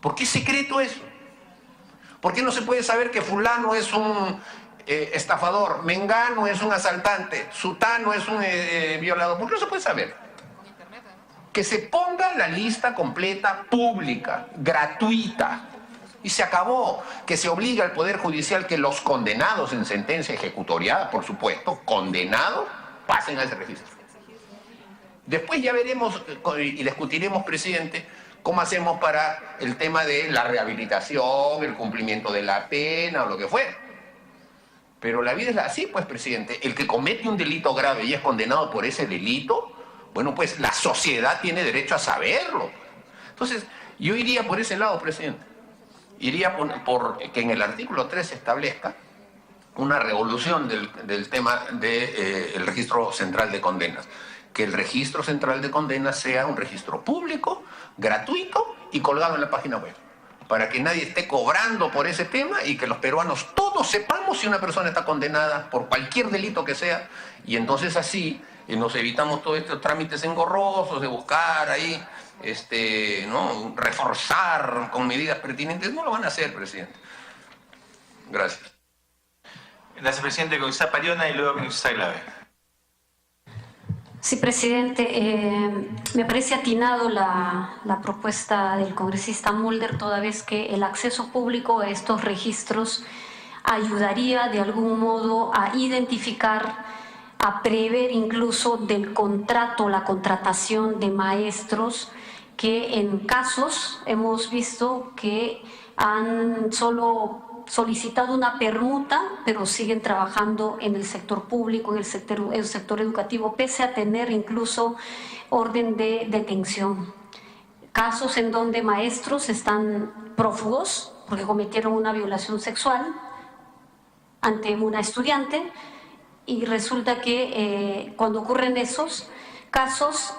¿Por qué es secreto eso? ¿Por qué no se puede saber que fulano es un estafador, mengano es un asaltante, sutano es un violador? ¿Por qué no se puede saber? Que se ponga la lista completa pública, gratuita, y se acabó. Que se obligue al Poder Judicial que los condenados en sentencia ejecutoriada, por supuesto, condenados, pasen a ese registro. Después ya veremos y discutiremos, presidente, cómo hacemos para el tema de la rehabilitación, el cumplimiento de la pena o lo que fuera. Pero la vida es así, pues, presidente. El que comete un delito grave y es condenado por ese delito, bueno, pues la sociedad tiene derecho a saberlo. Entonces, yo iría por ese lado, presidente. Iría por que en el artículo 3 se establezca una revolución del tema del registro central de condenas. Que el registro central de condenas sea un registro público, gratuito y colgado en la página web, para que nadie esté cobrando por ese tema y que los peruanos todos sepamos si una persona está condenada por cualquier delito que sea, y entonces así nos evitamos todos estos trámites engorrosos de buscar ahí, ¿no?, reforzar con medidas pertinentes. No lo van a hacer, presidente. Gracias. Gracias, presidente. Congresista Pariona y luego congresista Glave. Sí, presidente. Me parece atinado la propuesta del congresista Mulder, toda vez que el acceso público a estos registros ayudaría de algún modo a identificar, a prever incluso del contrato, la contratación de maestros que en casos hemos visto que han solo solicitado una permuta, pero siguen trabajando en el sector público, en el sector educativo, pese a tener incluso orden de detención. Casos en donde maestros están prófugos porque cometieron una violación sexual ante una estudiante, y resulta que cuando ocurren esos casos,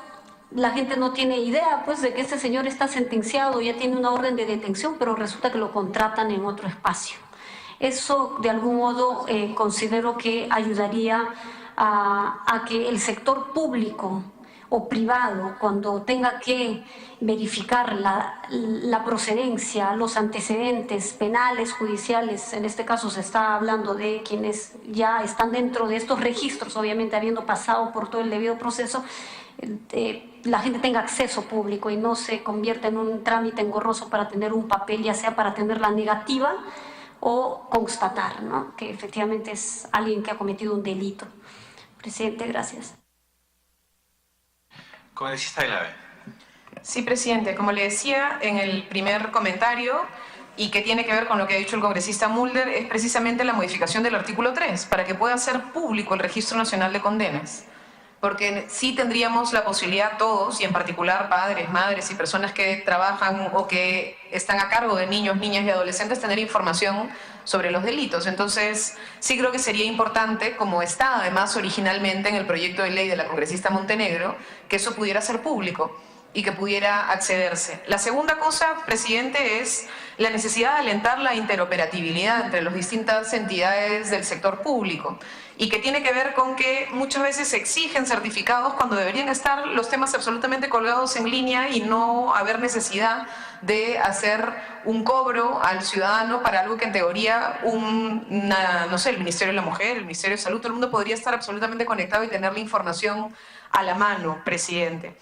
la gente no tiene idea, pues, de que este señor está sentenciado, ya tiene una orden de detención, pero resulta que lo contratan en otro espacio. Eso, de algún modo, considero que ayudaría a que el sector público o privado, cuando tenga que verificar la procedencia, los antecedentes penales, judiciales, en este caso se está hablando de quienes ya están dentro de estos registros, obviamente habiendo pasado por todo el debido proceso, la gente tenga acceso público y no se convierta en un trámite engorroso para tener un papel, ya sea para tener la negativa o constatar, ¿no?, que efectivamente es alguien que ha cometido un delito. Presidente, gracias. Congresista Glave. Sí, presidente. Como le decía en el primer comentario, y que tiene que ver con lo que ha dicho el congresista Mulder, es precisamente la modificación del artículo 3, para que pueda ser público el Registro Nacional de Condenas. Porque sí tendríamos la posibilidad todos, y en particular padres, madres y personas que trabajan o que están a cargo de niños, niñas y adolescentes, tener información sobre los delitos. Entonces, sí creo que sería importante, como está además originalmente en el proyecto de ley de la congresista Montenegro, que eso pudiera ser público y que pudiera accederse. La segunda cosa, presidente, es la necesidad de alentar la interoperatividad entre las distintas entidades del sector público, y que tiene que ver con que muchas veces se exigen certificados cuando deberían estar los temas absolutamente colgados en línea y no haber necesidad de hacer un cobro al ciudadano para algo que en teoría no sé, el Ministerio de la Mujer, el Ministerio de Salud, todo el mundo podría estar absolutamente conectado y tener la información a la mano, presidente.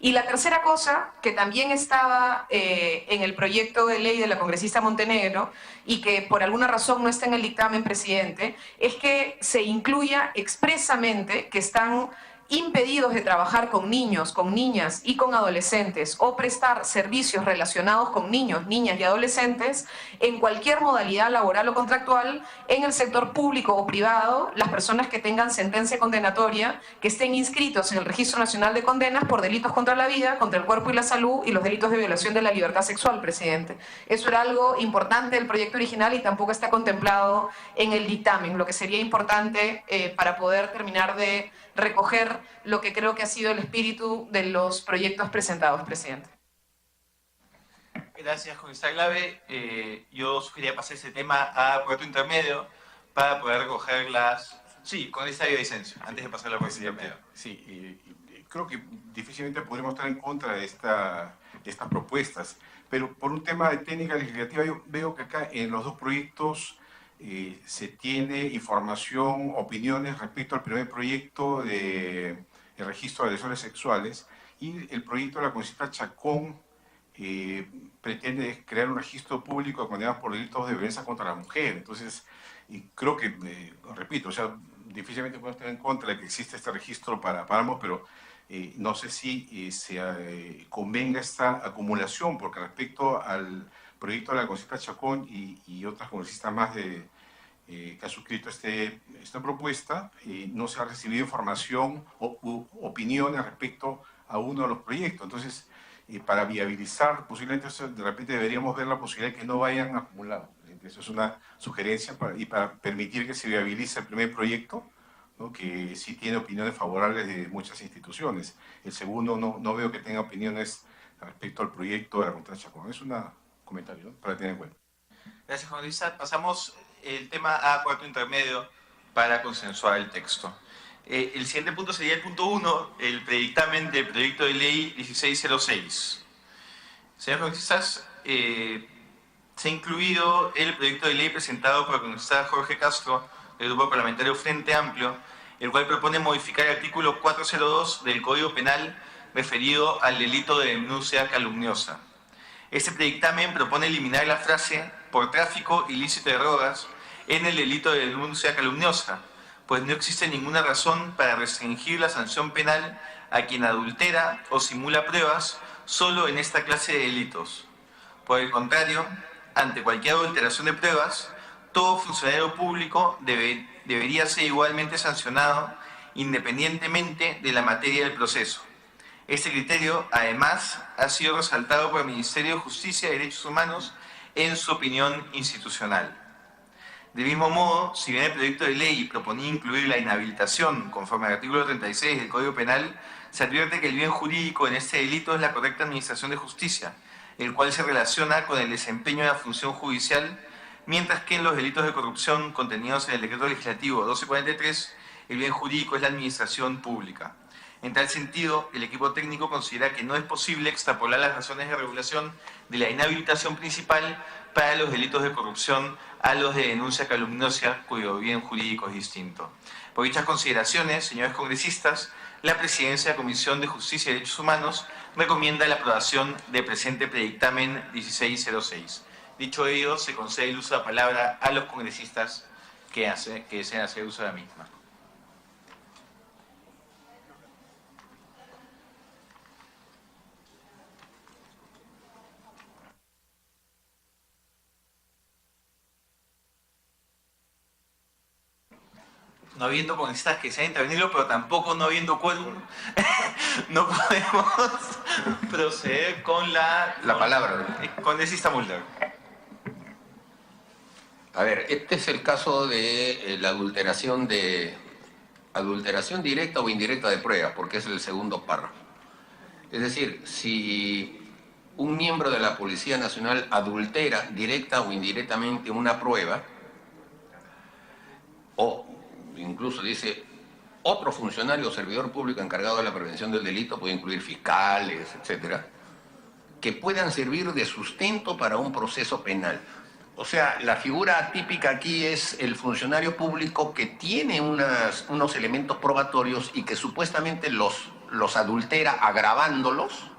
Y la tercera cosa, que también estaba en el proyecto de ley de la congresista Montenegro y que por alguna razón no está en el dictamen, presidente, es que se incluya expresamente que están impedidos de trabajar con niños, con niñas y con adolescentes o prestar servicios relacionados con niños, niñas y adolescentes en cualquier modalidad laboral o contractual en el sector público o privado, las personas que tengan sentencia condenatoria, que estén inscritos en el Registro Nacional de Condenas por delitos contra la vida, contra el cuerpo y la salud y los delitos de violación de la libertad sexual, presidente. Eso era algo importante del proyecto original y tampoco está contemplado en el dictamen, lo que sería importante para poder terminar de recoger lo que creo que ha sido el espíritu de los proyectos presentados, presidente. Gracias, congresista Glave. Yo sugería pasar ese tema a proyecto intermedio para poder recoger las... Sí, congresista Vicencio, antes de pasar a la proyecto intermedio. Sí, creo que difícilmente podremos estar en contra de estas propuestas, pero por un tema de técnica legislativa yo veo que acá en los dos proyectos se tiene información, opiniones respecto al primer proyecto de el registro de agresores sexuales, y el proyecto de la congresista Chacón pretende crear un registro público de condenados por delitos de violencia contra la mujer. Entonces, creo que, repito, o sea, difícilmente podemos estar en contra de que existe este registro para ambos, pero no sé si se convenga esta acumulación, porque respecto al proyecto de la congresista Chacón y otras congresistas más que ha suscrito esta propuesta, no se ha recibido información o opiniones respecto a uno de los proyectos. Entonces, para viabilizar, posiblemente de repente deberíamos ver la posibilidad de que no vayan acumulados. Eso es una sugerencia para permitir que se viabilice el primer proyecto, ¿no? Que sí tiene opiniones favorables de muchas instituciones. El segundo no veo que tenga opiniones respecto al proyecto de la congresista Chacón. Es un comentario, ¿no?, para tener en cuenta. Gracias, congresista. Pasamos el tema a cuarto intermedio para consensuar el texto. El siguiente punto sería el punto 1, el predictamen del proyecto de ley 1606. Señores congresistas, se ha incluido el proyecto de ley presentado por el congresista Jorge Castro, del Grupo Parlamentario Frente Amplio, el cual propone modificar el artículo 402 del Código Penal referido al delito de denuncia calumniosa. Este predictamen propone eliminar la frase por tráfico ilícito de drogas en el delito de denuncia calumniosa, pues no existe ninguna razón para restringir la sanción penal a quien adultera o simula pruebas solo en esta clase de delitos. Por el contrario, ante cualquier adulteración de pruebas, todo funcionario público debería ser igualmente sancionado independientemente de la materia del proceso. Este criterio, además, ha sido resaltado por el Ministerio de Justicia y Derechos Humanos en su opinión institucional. De mismo modo, si bien el proyecto de ley proponía incluir la inhabilitación conforme al artículo 36 del Código Penal, se advierte que el bien jurídico en este delito es la correcta administración de justicia, el cual se relaciona con el desempeño de la función judicial, mientras que en los delitos de corrupción contenidos en el Decreto Legislativo 1243, el bien jurídico es la administración pública. En tal sentido, el equipo técnico considera que no es posible extrapolar las razones de regulación de la inhabilitación principal para los delitos de corrupción a los de denuncia calumniosa, cuyo bien jurídico es distinto. Por dichas consideraciones, señores congresistas, la Presidencia de la Comisión de Justicia y Derechos Humanos recomienda la aprobación del presente predictamen 1606. Dicho ello, se concede el uso de la palabra a los congresistas que deseen hacer uso de la misma. No habiendo congresistas que desean intervenirlo, pero tampoco no habiendo quórum, no podemos proceder con la palabra. Congresista Mulder. A ver, este es el caso de la adulteración directa o indirecta de prueba, porque es el segundo párrafo. Es decir, si un miembro de la Policía Nacional adultera directa o indirectamente una prueba, o incluso dice otro funcionario o servidor público encargado de la prevención del delito, puede incluir fiscales, etcétera, que puedan servir de sustento para un proceso penal. O sea, la figura típica aquí es el funcionario público que tiene unos elementos probatorios y que supuestamente los adultera agravándolos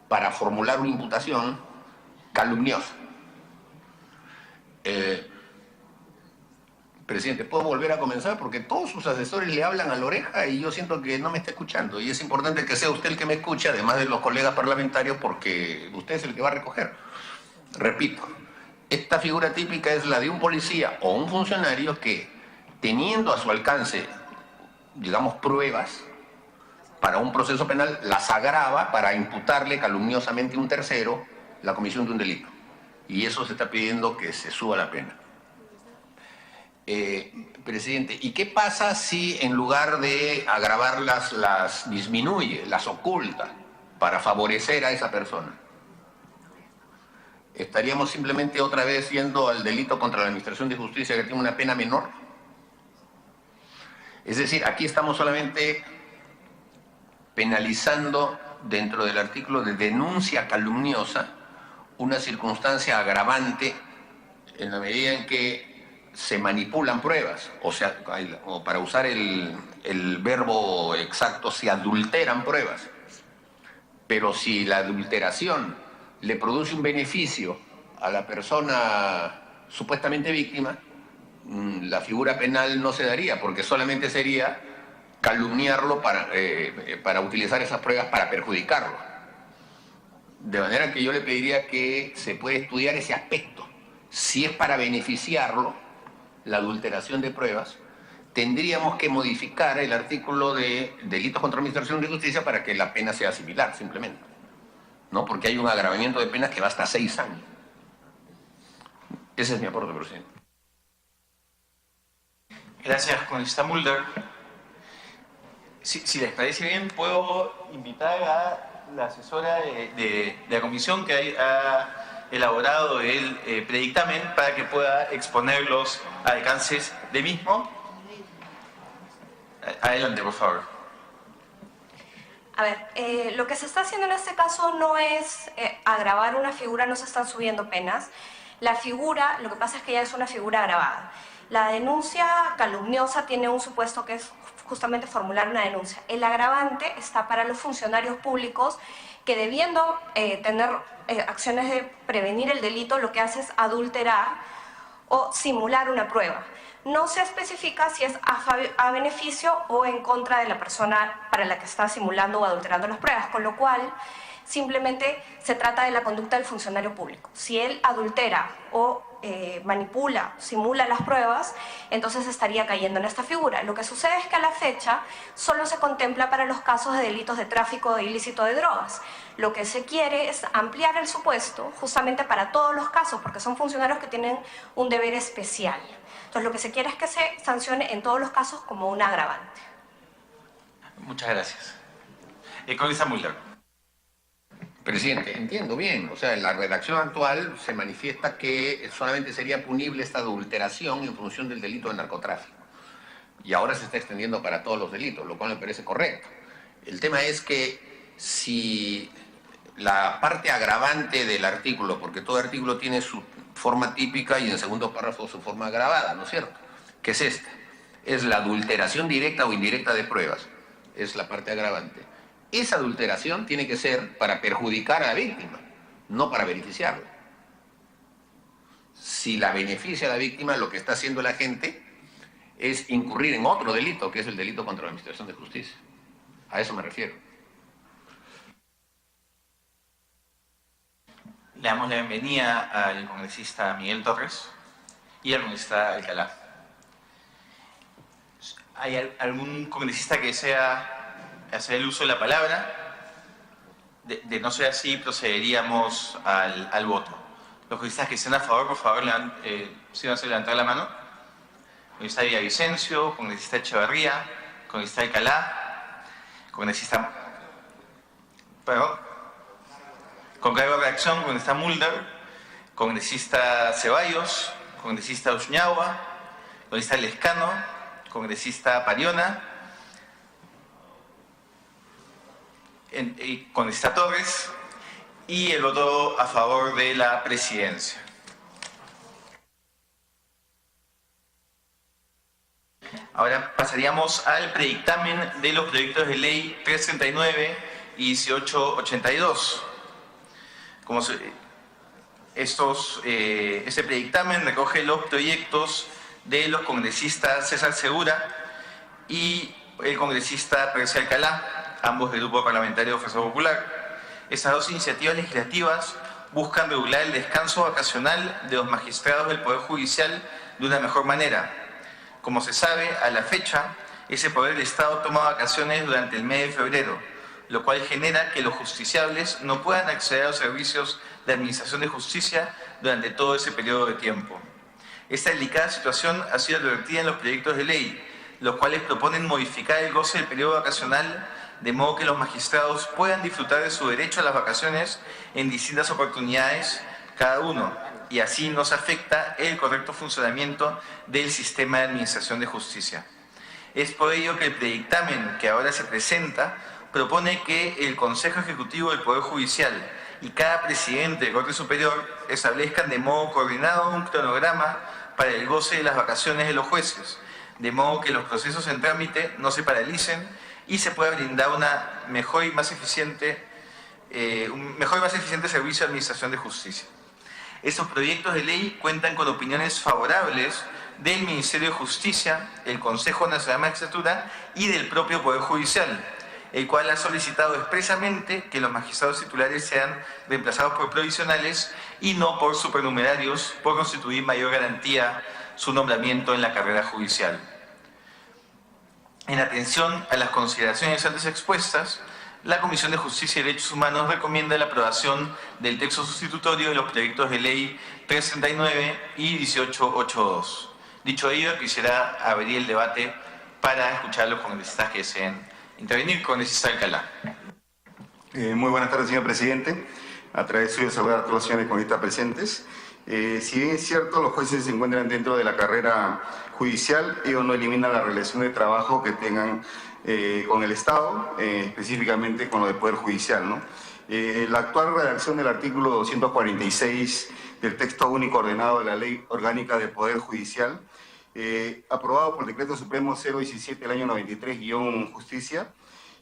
para formular una imputación calumniosa. Presidente, ¿puedo volver a comenzar? Porque todos sus asesores le hablan a la oreja y yo siento que no me está escuchando. Y es importante que sea usted el que me escuche, además de los colegas parlamentarios, porque usted es el que va a recoger. Repito, esta figura típica es la de un policía o un funcionario que, teniendo a su alcance, digamos, pruebas para un proceso penal, las agrava para imputarle calumniosamente a un tercero la comisión de un delito. Y eso se está pidiendo que se suba la pena. Presidente, ¿y qué pasa si en lugar de agravarlas las disminuye, las oculta para favorecer a esa persona? ¿Estaríamos simplemente otra vez yendo al delito contra la administración de justicia que tiene una pena menor? Es decir, aquí estamos solamente penalizando dentro del artículo de denuncia calumniosa una circunstancia agravante en la medida en que se manipulan pruebas, o sea, o para usar el verbo exacto, se adulteran pruebas. Pero si la adulteración le produce un beneficio a la persona supuestamente víctima, la figura penal no se daría, porque solamente sería calumniarlo para utilizar esas pruebas para perjudicarlo. De manera que yo le pediría que se pueda estudiar ese aspecto. Si es para beneficiarlo, la adulteración de pruebas, tendríamos que modificar el artículo de delitos contra la Administración de Justicia para que la pena sea similar, simplemente. ¿No? Porque hay un agravamiento de penas que va hasta 6 años. Ese es mi aporte, presidente. Gracias, congresista Mulder. Si les parece bien, puedo invitar a la asesora de la comisión que ha elaborado el predictamen para que pueda exponer los alcances de mismo. Adelante, por favor. A ver, lo que se está haciendo en este caso no es agravar una figura, no se están subiendo penas. La figura, lo que pasa es que ya es una figura agravada. La denuncia calumniosa tiene un supuesto que es justamente formular una denuncia. El agravante está para los funcionarios públicos que, debiendo tener acciones de prevenir el delito, lo que hace es adulterar o simular una prueba. No se especifica si es a beneficio o en contra de la persona para la que está simulando o adulterando las pruebas, con lo cual simplemente se trata de la conducta del funcionario público. Si él adultera o manipula, simula las pruebas, entonces estaría cayendo en esta figura. Lo que sucede es que a la fecha solo se contempla para los casos de delitos de tráfico ilícito de drogas. Lo que se quiere es ampliar el supuesto justamente para todos los casos, porque son funcionarios que tienen un deber especial. Entonces lo que se quiere es que se sancione en todos los casos como un agravante. Muchas gracias. Congresista Mulder. Presidente, entiendo bien. O sea, en la redacción actual se manifiesta que solamente sería punible esta adulteración en función del delito de narcotráfico. Y ahora se está extendiendo para todos los delitos, lo cual me parece correcto. El tema es que si la parte agravante del artículo, porque todo artículo tiene su forma típica y en segundo párrafo su forma agravada, ¿no es cierto? ¿Qué es esta? Es la adulteración directa o indirecta de pruebas. Es la parte agravante. Esa adulteración tiene que ser para perjudicar a la víctima, no para beneficiarla. Si la beneficia a la víctima, lo que está haciendo la gente es incurrir en otro delito, que es el delito contra la Administración de Justicia. A eso me refiero. Le damos la bienvenida al congresista Miguel Torres y al congresista Alcalá. ¿Hay algún congresista que desea hacer el uso de la palabra? De no ser así, procederíamos al voto. Los congresistas que estén a favor, por favor, si van a levantar la mano. Congresista Villavicencio, congresista Echeverría, congresista Alcalá, congresista... Perdón. Con cargo de reacción, congresista Mulder, congresista Ceballos, congresista Uñagua, congresista Lescano, congresista Pariona, congresista Torres, y el voto a favor de la presidencia. Ahora pasaríamos al predictamen de los proyectos de ley 339 y 1882. Este predictamen recoge los proyectos de los congresistas César Segura y el congresista Pérez Alcalá, ambos del Grupo Parlamentario de Fuerza Popular. Estas dos iniciativas legislativas buscan regular el descanso vacacional de los magistrados del Poder Judicial de una mejor manera. Como se sabe, a la fecha, ese poder del Estado toma vacaciones durante el mes de febrero, lo cual genera que los justiciables no puedan acceder a los servicios de administración de justicia durante todo ese periodo de tiempo. Esta delicada situación ha sido advertida en los proyectos de ley, los cuales proponen modificar el goce del periodo vacacional de modo que los magistrados puedan disfrutar de su derecho a las vacaciones en distintas oportunidades cada uno, y así no se afecta el correcto funcionamiento del sistema de administración de justicia. Es por ello que el predictamen que ahora se presenta propone que el Consejo Ejecutivo del Poder Judicial y cada presidente de Corte Superior establezcan de modo coordinado un cronograma para el goce de las vacaciones de los jueces, de modo que los procesos en trámite no se paralicen y se pueda brindar una mejor y más eficiente servicio de administración de justicia. Estos proyectos de ley cuentan con opiniones favorables del Ministerio de Justicia, el Consejo Nacional de Magistratura y del propio Poder Judicial, el cual ha solicitado expresamente que los magistrados titulares sean reemplazados por provisionales y no por supernumerarios, por constituir mayor garantía su nombramiento en la carrera judicial. En atención a las consideraciones antes expuestas, la Comisión de Justicia y Derechos Humanos recomienda la aprobación del texto sustitutorio de los proyectos de ley 339 y 1882. Dicho ello, quisiera abrir el debate para escuchar a los congresistas que deseen intervenir. Congresista Alcalá. Muy buenas tardes, señor presidente. A través suyo saludar a todos los señores congresistas presentes. Si bien es cierto, los jueces se encuentran dentro de la carrera judicial, ello no elimina la relación de trabajo que tengan con el Estado, específicamente con lo del Poder Judicial, ¿no? La actual redacción del artículo 246 del texto único ordenado de la Ley Orgánica del Poder Judicial, aprobado por el Decreto Supremo 017 del año 93-Justicia,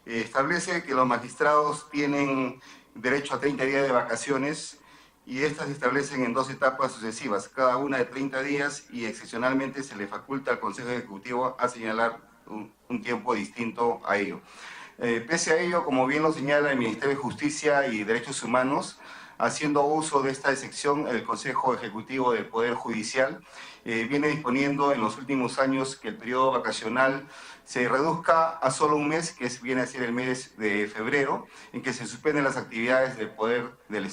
establece que los magistrados tienen derecho a 30 días de vacaciones y estas se establecen en 2 etapas sucesivas, cada una de 30 días, y excepcionalmente se le faculta al Consejo Ejecutivo a señalar un tiempo distinto a ello. Pese a ello, como bien lo señala el Ministerio de Justicia y Derechos Humanos, haciendo uso de esta excepción, el Consejo Ejecutivo del Poder Judicial viene disponiendo en los últimos años que el periodo vacacional se reduzca a solo un mes, que viene a ser el mes de febrero, en que se suspenden las actividades del poder del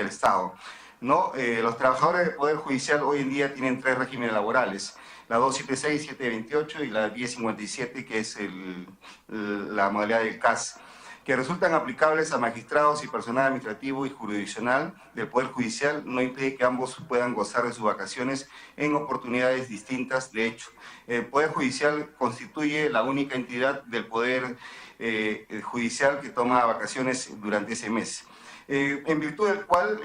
Estado, ¿no? Los trabajadores del Poder Judicial hoy en día tienen 3 regímenes laborales: la 276, 728 y la 1057, que es la modalidad del CAS, que resultan aplicables a magistrados y personal administrativo y jurisdiccional del Poder Judicial. No impide que ambos puedan gozar de sus vacaciones en oportunidades distintas. De hecho, el Poder Judicial constituye la única entidad del Poder Judicial que toma vacaciones durante ese mes. En virtud del cual,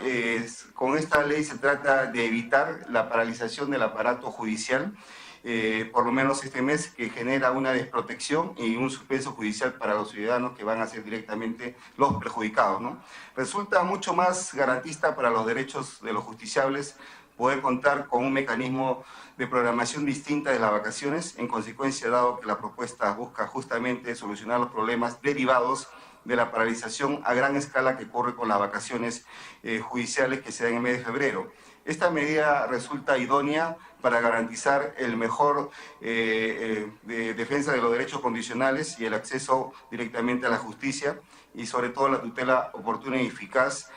con esta ley se trata de evitar la paralización del aparato judicial, por lo menos este mes, que genera una desprotección y un suspenso judicial para los ciudadanos que van a ser directamente los perjudicados, ¿no? Resulta mucho más garantista para los derechos de los justiciables poder contar con un mecanismo de programación distinta de las vacaciones. En consecuencia, dado que la propuesta busca justamente solucionar los problemas derivados de la paralización a gran escala que ocurre con las vacaciones judiciales que se dan en el mes de febrero. Esta medida resulta idónea para garantizar el mejor defensa de los derechos condicionales y el acceso directamente a la justicia, y sobre todo la tutela oportuna y eficaz,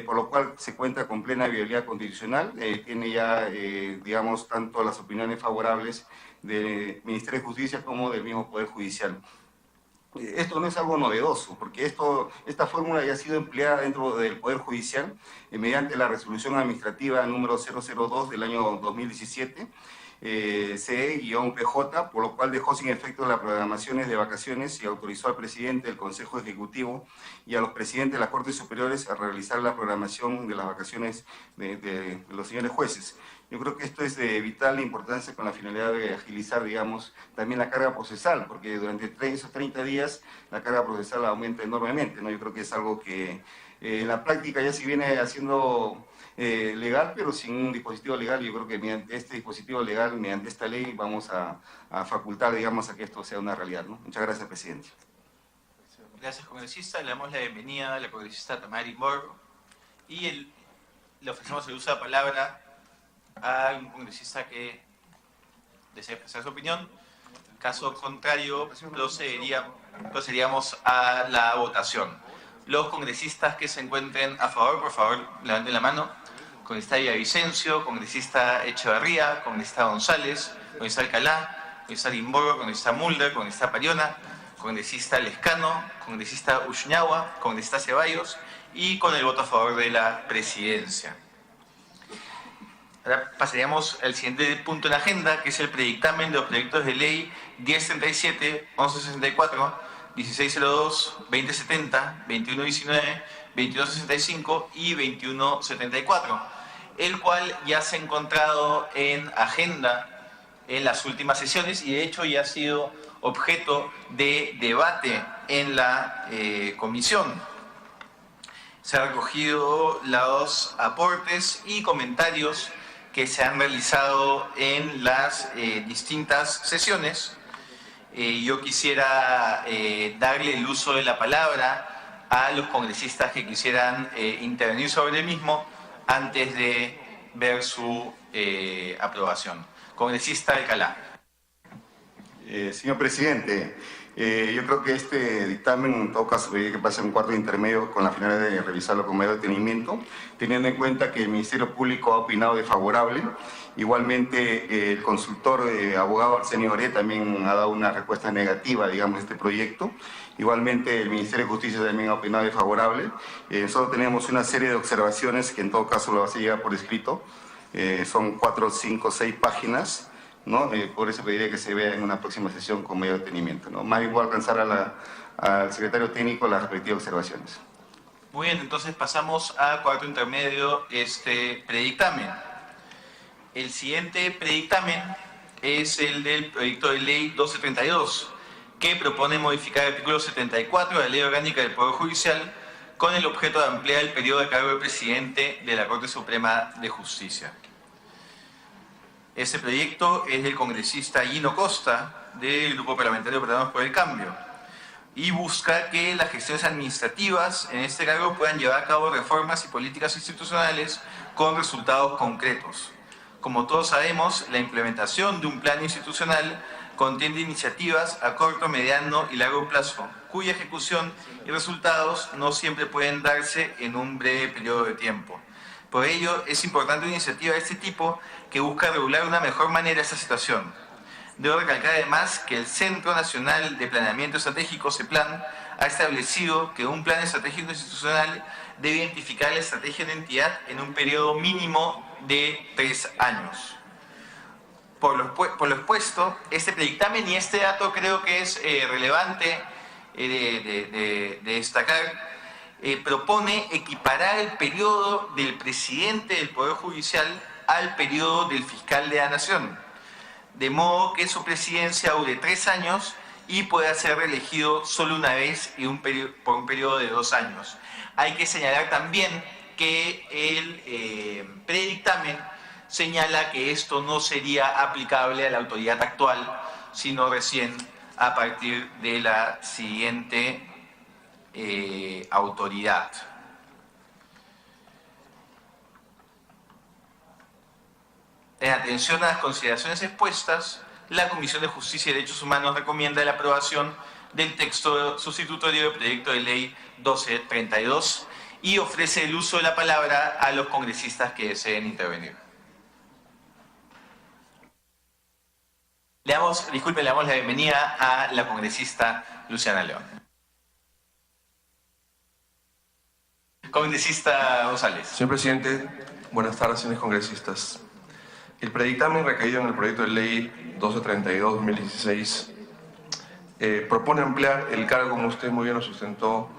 por lo cual se cuenta con plena viabilidad constitucional. Tiene ya, digamos, tanto las opiniones favorables del Ministerio de Justicia como del mismo Poder Judicial. Esto no es algo novedoso, porque esta fórmula ya ha sido empleada dentro del Poder Judicial mediante la resolución administrativa número 002 del año 2017, CE-PJ, por lo cual dejó sin efecto las programaciones de vacaciones y autorizó al presidente del Consejo Ejecutivo y a los presidentes de las Cortes Superiores a realizar la programación de las vacaciones de los señores jueces. Yo creo que esto es de vital importancia con la finalidad de agilizar, digamos, también la carga procesal, porque durante esos 30 días la carga procesal aumenta enormemente, ¿no? Yo creo que es algo que en la práctica ya se viene haciendo legal, pero sin un dispositivo legal. Yo creo que mediante este dispositivo legal, mediante esta ley, vamos a facultar, digamos, a que esto sea una realidad, ¿no? Muchas gracias, presidente. Gracias, congresista. Le damos la bienvenida a la congresista Tamara Imboro y le ofrecemos el uso de la palabra a un congresista que desea expresar su opinión. Caso contrario, procederíamos a la votación. Los congresistas que se encuentren a favor, por favor, levanten la mano. Congresista Villavicencio, congresista Echevarría, congresista González, congresista Alcalá, congresista Imboro, congresista Mulder, congresista Pariona, congresista Lescano, congresista Ushñahua, congresista Ceballos, y con el voto a favor de la presidencia. Ahora pasaríamos al siguiente punto en la agenda, que es el predictamen de los proyectos de ley 1037, 1164, 1602, 2070, 2119, 2165 y 2174, el cual ya se ha encontrado en agenda en las últimas sesiones y de hecho ya ha sido objeto de debate en la comisión. Se han recogido los aportes y comentarios que se han realizado en las distintas sesiones. Yo quisiera darle el uso de la palabra a los congresistas que quisieran intervenir sobre el mismo antes de ver su aprobación. Congresista Alcalá. Señor presidente, yo creo que este dictamen en todo caso debería que pase a un cuarto de intermedio con la finalidad de revisarlo con mayor detenimiento, teniendo en cuenta que el Ministerio Público ha opinado de favorable. Igualmente, el consultor abogado Arsenio Oré también ha dado una respuesta negativa, digamos, a este proyecto. Igualmente, el Ministerio de Justicia también ha opinado de favorable. Nosotros tenemos una serie de observaciones que en todo caso lo vas a llevar por escrito. Son 4, 5, 6 páginas, ¿no? Por eso pediría que se vea en una próxima sesión con mayor detenimiento, ¿no? Más bien voy a alcanzar al secretario técnico las respectivas observaciones. Muy bien, entonces pasamos a cuarto intermedio este predictamen. El siguiente predictamen es el del proyecto de ley 1232, que propone modificar el artículo 74 de la Ley Orgánica del Poder Judicial con el objeto de ampliar el periodo de cargo del presidente de la Corte Suprema de Justicia. Este proyecto es del congresista Gino Costa, del Grupo Parlamentario Ciudadanos por el Cambio, y busca que las gestiones administrativas en este cargo puedan llevar a cabo reformas y políticas institucionales con resultados concretos. Como todos sabemos, la implementación de un plan institucional contiene iniciativas a corto, mediano y largo plazo, cuya ejecución y resultados no siempre pueden darse en un breve periodo de tiempo. Por ello, es importante una iniciativa de este tipo que busca regular de una mejor manera esta situación. Debo recalcar además que el Centro Nacional de Planeamiento Estratégico, CEPLAN, ha establecido que un plan estratégico institucional debe identificar la estrategia de entidad en un periodo mínimo de 3 años. Por lo expuesto, este predictamen y este dato creo que es relevante de destacar, propone equiparar el periodo del presidente del Poder Judicial al periodo del fiscal de la Nación, de modo que su presidencia dure 3 años y pueda ser reelegido solo una vez y por un periodo de 2 años. Hay que señalar también que el predictamen señala que esto no sería aplicable a la autoridad actual, sino recién a partir de la siguiente autoridad. En atención a las consideraciones expuestas, la Comisión de Justicia y Derechos Humanos recomienda la aprobación del texto sustitutorio del proyecto de ley 1232 y ofrece el uso de la palabra a los congresistas que deseen intervenir. Le damos la bienvenida a la congresista Luciana León. Congresista González. Señor presidente, buenas tardes, señores congresistas. El predictamen recaído en el proyecto de ley 1232-2016 propone ampliar el cargo, como usted muy bien lo sustentó,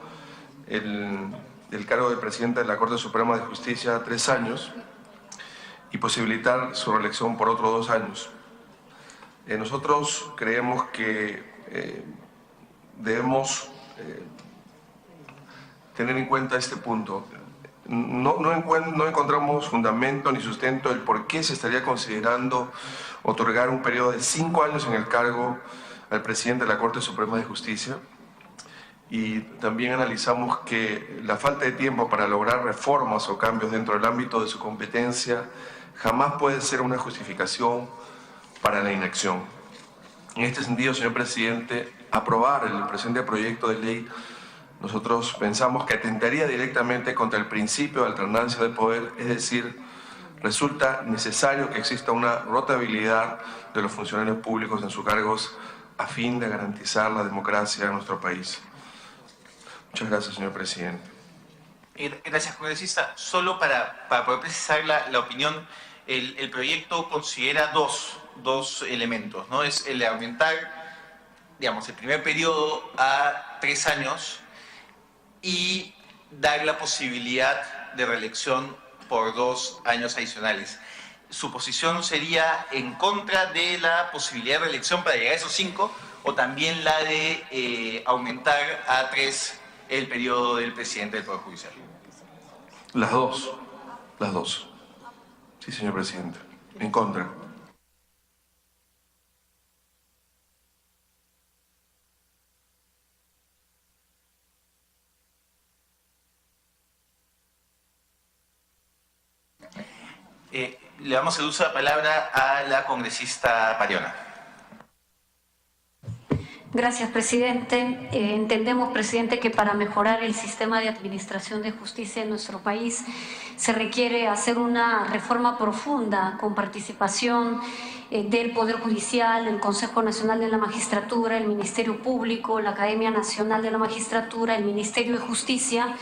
el cargo de presidente de la Corte Suprema de Justicia a 3 años y posibilitar su reelección por otros 2 años. Nosotros creemos que debemos tener en cuenta este punto. No encontramos fundamento ni sustento del por qué se estaría considerando otorgar un periodo de 5 años en el cargo al presidente de la Corte Suprema de Justicia. Y también analizamos que la falta de tiempo para lograr reformas o cambios dentro del ámbito de su competencia jamás puede ser una justificación para la inacción. En este sentido, señor presidente, aprobar el presente proyecto de ley, nosotros pensamos que atentaría directamente contra el principio de alternancia de poder, es decir, resulta necesario que exista una rotabilidad de los funcionarios públicos en sus cargos a fin de garantizar la democracia en nuestro país. Muchas gracias, señor presidente. Gracias, congresista. Solo para poder precisar la opinión, el proyecto considera dos elementos, ¿no? Es el de aumentar, digamos, el primer periodo a 3 años y dar la posibilidad de reelección por 2 años adicionales. ¿Su posición sería en contra de la posibilidad de reelección para llegar a esos 5 o también la de aumentar a 3 el periodo del presidente del Poder Judicial? Las dos. Las dos. Sí, señor presidente. En contra. Le damos el uso de la palabra a la congresista Pariona. Gracias, presidente. Entendemos, presidente, que para mejorar el sistema de administración de justicia en nuestro país se requiere hacer una reforma profunda con participación del Poder Judicial, el Consejo Nacional de la Magistratura, el Ministerio Público, la Academia Nacional de la Magistratura, el Ministerio de Justicia.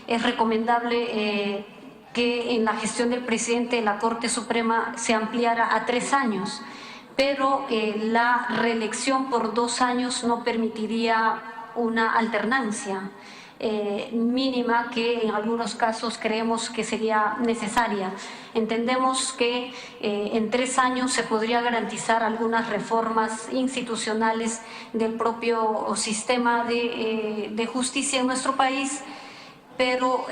Es recomendable que en la gestión del presidente de la Corte Suprema se ampliara a 3 años, pero la reelección por 2 años no permitiría una alternancia mínima que en algunos casos creemos que sería necesaria. Entendemos que en 3 años se podría garantizar algunas reformas institucionales del propio sistema de justicia en nuestro país, pero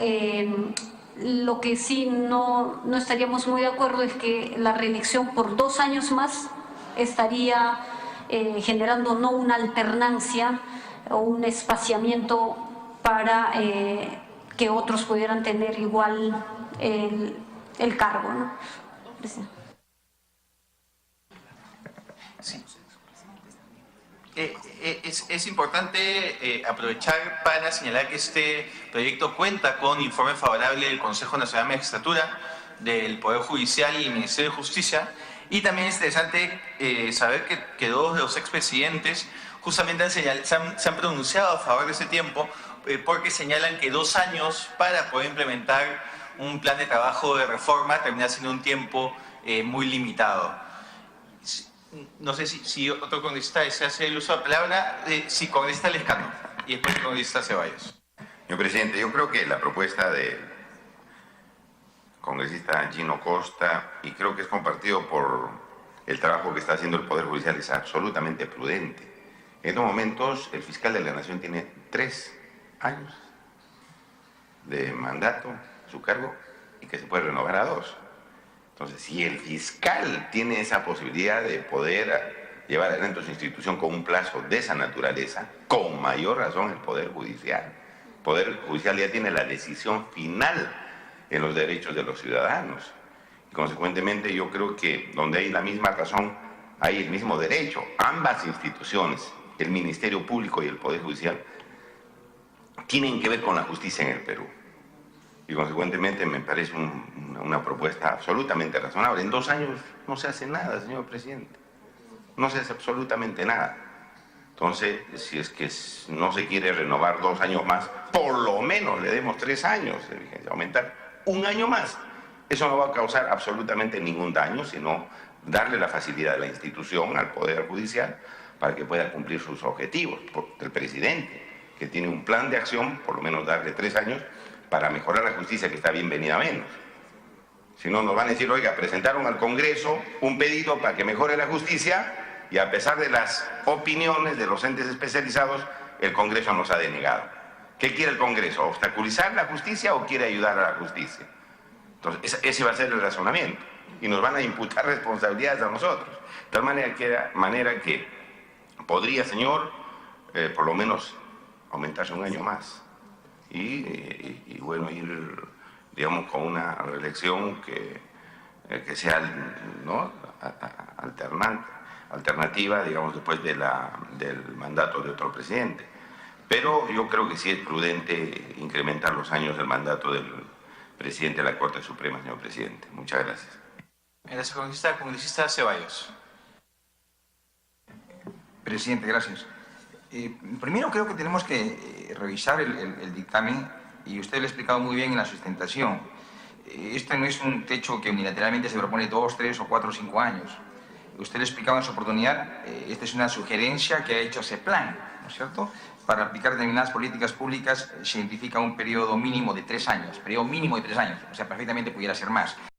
lo que sí no estaríamos muy de acuerdo es que la reelección por 2 años más estaría generando no una alternancia o un espaciamiento para que otros pudieran tener igual el cargo, ¿no? Sí. Es importante aprovechar para señalar que este proyecto cuenta con informe favorable del Consejo Nacional de Magistratura, del Poder Judicial y del Ministerio de Justicia, y también es interesante saber que 2 de los expresidentes justamente se han pronunciado a favor de ese tiempo porque señalan que 2 años para poder implementar un plan de trabajo de reforma termina siendo un tiempo muy limitado. No sé si otro congresista desea hacer el uso de la palabra. Sí, congresista Lescano y después el congresista Ceballos. Señor presidente, yo creo que la propuesta del congresista Gino Costa, y creo que es compartido por el trabajo que está haciendo el Poder Judicial, es absolutamente prudente. En estos momentos el fiscal de la Nación tiene 3 años de mandato, su cargo, y que se puede renovar a 2. Entonces, si el fiscal tiene esa posibilidad de poder llevar adelante su institución con un plazo de esa naturaleza, con mayor razón el Poder Judicial. El Poder Judicial ya tiene la decisión final en los derechos de los ciudadanos. Y consecuentemente yo creo que donde hay la misma razón, hay el mismo derecho. Ambas instituciones, el Ministerio Público y el Poder Judicial, tienen que ver con la justicia en el Perú. Y consecuentemente me parece una propuesta absolutamente razonable. En 2 años no se hace nada, señor presidente. No se hace absolutamente nada. Entonces, si es que no se quiere renovar 2 años más, por lo menos le demos 3 años de vigencia, aumentar 1 año más. Eso no va a causar absolutamente ningún daño, sino darle la facilidad a la institución, al Poder Judicial, para que pueda cumplir sus objetivos. El presidente, que tiene un plan de acción, por lo menos darle 3 años, para mejorar la justicia, que está bienvenida menos. Si no, nos van a decir, oiga, presentaron al Congreso un pedido para que mejore la justicia y a pesar de las opiniones de los entes especializados, el Congreso nos ha denegado. ¿Qué quiere el Congreso? ¿Obstaculizar la justicia o quiere ayudar a la justicia? Entonces, ese va a ser el razonamiento. Y nos van a imputar responsabilidades a nosotros. De tal manera que podría, señor, por lo menos aumentarse 1 año más. Y bueno, ir, digamos, con una reelección que sea, ¿no?, alternativa, digamos, después del mandato de otro presidente. Pero yo creo que sí es prudente incrementar los años del mandato del presidente de la Corte Suprema, señor presidente. Muchas gracias. Gracias, congresista Ceballos. Presidente, gracias. Primero creo que tenemos que revisar el dictamen, y usted lo ha explicado muy bien en la sustentación. Este no es un techo que unilateralmente se propone 2, 3 o 4 o 5 años. Usted lo ha explicado en su oportunidad, esta es una sugerencia que ha hecho ese plan, ¿no es cierto? Para aplicar determinadas políticas públicas se identifica un periodo mínimo de 3 años, o sea, perfectamente pudiera ser más.